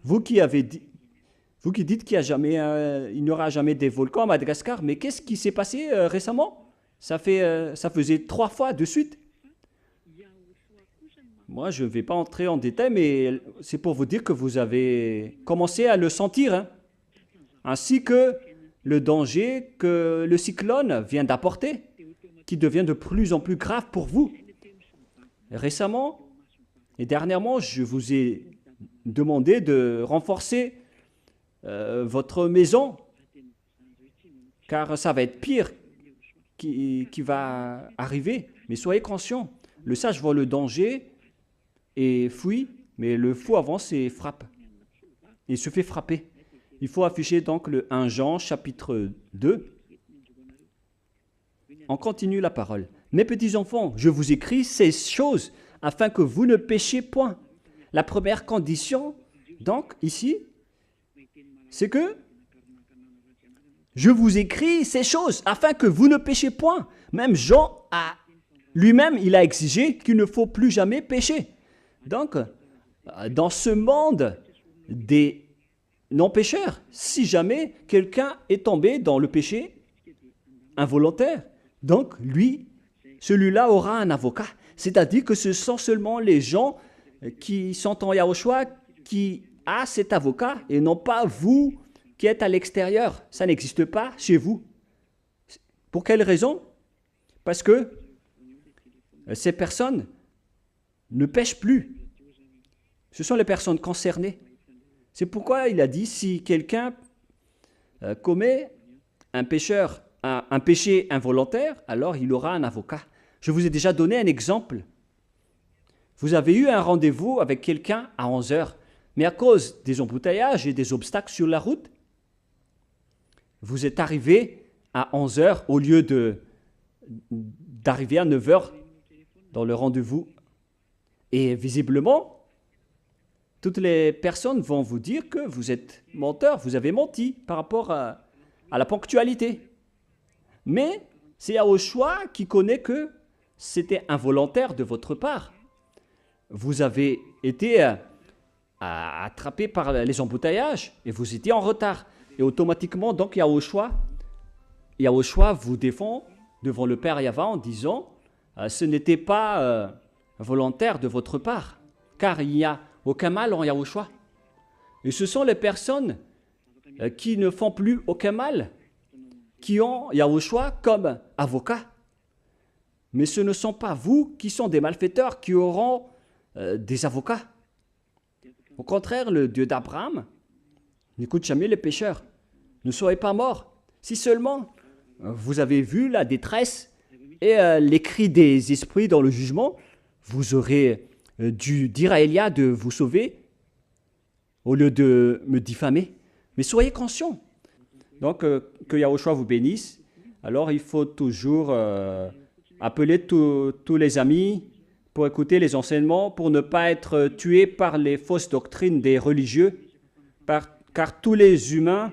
Speaker 1: Vous qui dites qu'il n'y aura jamais des volcans à Madagascar, mais qu'est-ce qui s'est passé récemment? Ça faisait 3 fois de suite. Moi, je ne vais pas entrer en détail, mais c'est pour vous dire que vous avez commencé à le sentir, hein, ainsi que le danger que le cyclone vient d'apporter, qui devient de plus en plus grave pour vous. Récemment et dernièrement, je vous ai demandé de renforcer votre maison, car ça va être pire qui va arriver. Mais soyez conscients, le sage voit le danger et fuit, mais le fou avance et frappe. Il se fait frapper. Il faut afficher donc le 1 Jean, chapitre 2. On continue la parole. Mes petits enfants, je vous écris ces choses afin que vous ne péchiez point. La première condition, donc, ici, c'est que je vous écris ces choses afin que vous ne péchiez point. Même Jean lui-même, il a exigé qu'il ne faut plus jamais pécher. Donc, dans ce monde des non-pécheurs, si jamais quelqu'un est tombé dans le péché involontaire, donc lui, celui-là aura un avocat. C'est-à-dire que ce sont seulement les gens qui sont en Yahushua qui a cet avocat et non pas vous qui êtes à l'extérieur. Ça n'existe pas chez vous. Pour quelle raison? Parce que ces personnes ne pêchent plus. Ce sont les personnes concernées. C'est pourquoi il a dit, si quelqu'un commet un péché involontaire, alors il aura un avocat. Je vous ai déjà donné un exemple. Vous avez eu un rendez-vous avec quelqu'un à 11 heures, mais à cause des embouteillages et des obstacles sur la route, vous êtes arrivé à 11 heures au lieu d'arriver à 9 heures dans le rendez-vous. Et visiblement, toutes les personnes vont vous dire que vous êtes menteur, vous avez menti par rapport à la ponctualité. Mais c'est Yahushua qui connaît que c'était involontaire de votre part. Vous avez été attrapé par les embouteillages et vous étiez en retard. Et automatiquement, donc, Yahushua vous défend devant le Père Yahva en disant ce n'était pas volontaire de votre part, car il n'y a aucun mal en Yahushua. Et ce sont les personnes qui ne font plus aucun mal, qui ont Yahushua comme avocat. Mais ce ne sont pas vous qui sont des malfaiteurs qui auront des avocats. Au contraire, le Dieu d'Abraham n'écoute jamais les pécheurs. Ne soyez pas morts. Si seulement vous avez vu la détresse et les cris des esprits dans le jugement, vous aurez dû dire à Élia de vous sauver au lieu de me diffamer. Mais soyez conscients. Donc, que Yahushua vous bénisse. Alors, il faut toujours appeler tous les amis pour écouter les enseignements, pour ne pas être tué par les fausses doctrines des religieux, car tous les humains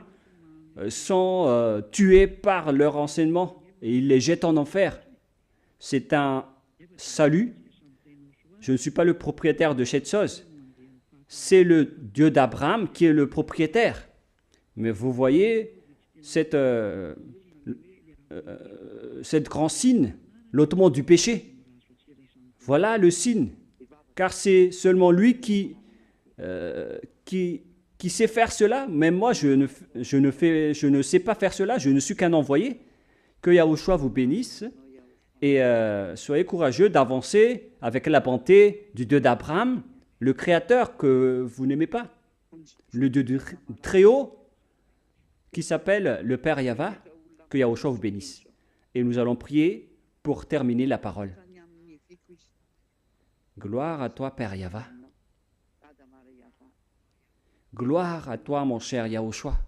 Speaker 1: sont tués par leur enseignement et ils les jettent en enfer. C'est un salut. Je ne suis pas le propriétaire de cette chose. C'est le Dieu d'Abraham qui est le propriétaire. Mais vous voyez cette grand signe, l'ôtement du péché. Voilà le signe, car c'est seulement lui qui sait faire cela. Même moi, je ne sais pas faire cela, je ne suis qu'un envoyé. Que Yahushua vous bénisse et soyez courageux d'avancer avec la bonté du Dieu d'Abraham, le Créateur que vous n'aimez pas, le Dieu du Très-Haut qui s'appelle le Père Yahva. Que Yahushua vous bénisse. Et nous allons prier pour terminer la parole. Gloire à toi, Père Yahva. Gloire à toi, mon cher Yahushua.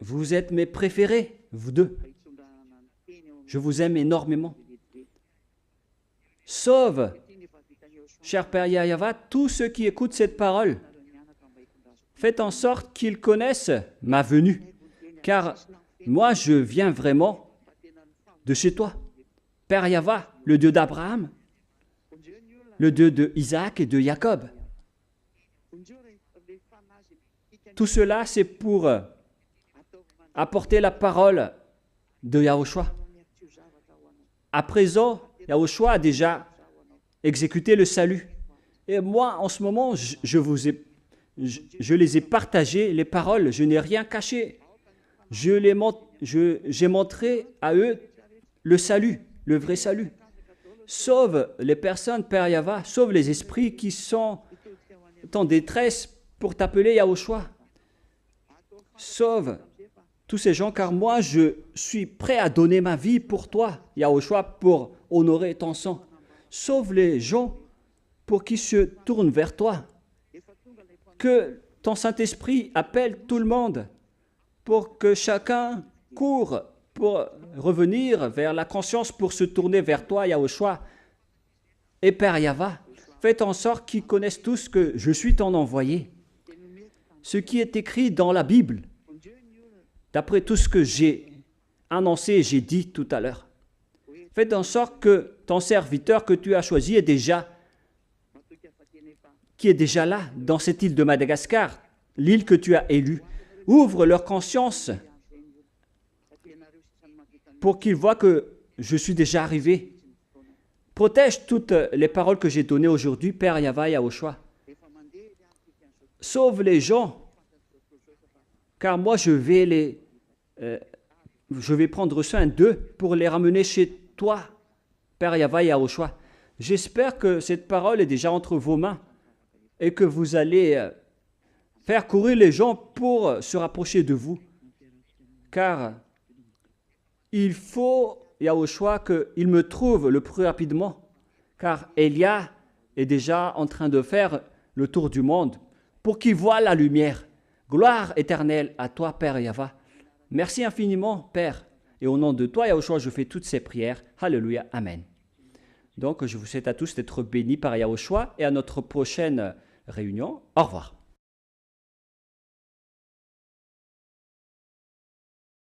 Speaker 1: Vous êtes mes préférés, vous deux. Je vous aime énormément. Sauve, cher Père Yahva, tous ceux qui écoutent cette parole. Faites en sorte qu'ils connaissent ma venue, car moi, je viens vraiment de chez toi. Père Yahva, le Dieu d'Abraham, le Dieu de Isaac et de Jacob. Tout cela, c'est pour apporter la parole de Yahushua. À présent, Yahushua a déjà exécuté le salut. Et moi, en ce moment, je les ai partagés, les paroles, je n'ai rien caché. J'ai montré à eux le salut, le vrai salut. Sauve les personnes, Père Yahva, sauve les esprits qui sont en détresse pour t'appeler Yahushua. Sauve tous ces gens, car moi, je suis prêt à donner ma vie pour toi, Yahushua, pour honorer ton sang. Sauve les gens pour qu'ils se tournent vers toi. Que ton Saint-Esprit appelle tout le monde pour que chacun court pour revenir vers la conscience, pour se tourner vers toi, Yahushua. Et Père Yahva, faites en sorte qu'ils connaissent tous que je suis ton envoyé. Ce qui est écrit dans la Bible, d'après tout ce que j'ai annoncé et j'ai dit tout à l'heure. Faites en sorte que ton serviteur que tu as choisi qui est déjà là, dans cette île de Madagascar, l'île que tu as élue, ouvre leur conscience pour qu'ils voient que je suis déjà arrivé. Protège toutes les paroles que j'ai données aujourd'hui, Père Yahva Yahushua. Sauve les gens, car moi je vais prendre soin d'eux pour les ramener chez toi, Père Yahva Yahushua. J'espère que cette parole est déjà entre vos mains et que vous allez faire courir les gens pour se rapprocher de vous. Car il faut, Yahushua, qu'il me trouve le plus rapidement car Élia est déjà en train de faire le tour du monde pour qu'il voie la lumière. Gloire éternelle à toi, Père Yahweh. Merci infiniment, Père. Et au nom de toi, Yahushua, je fais toutes ces prières. Alléluia. Amen. Donc, je vous souhaite à tous d'être bénis par Yahushua et à notre prochaine réunion. Au revoir.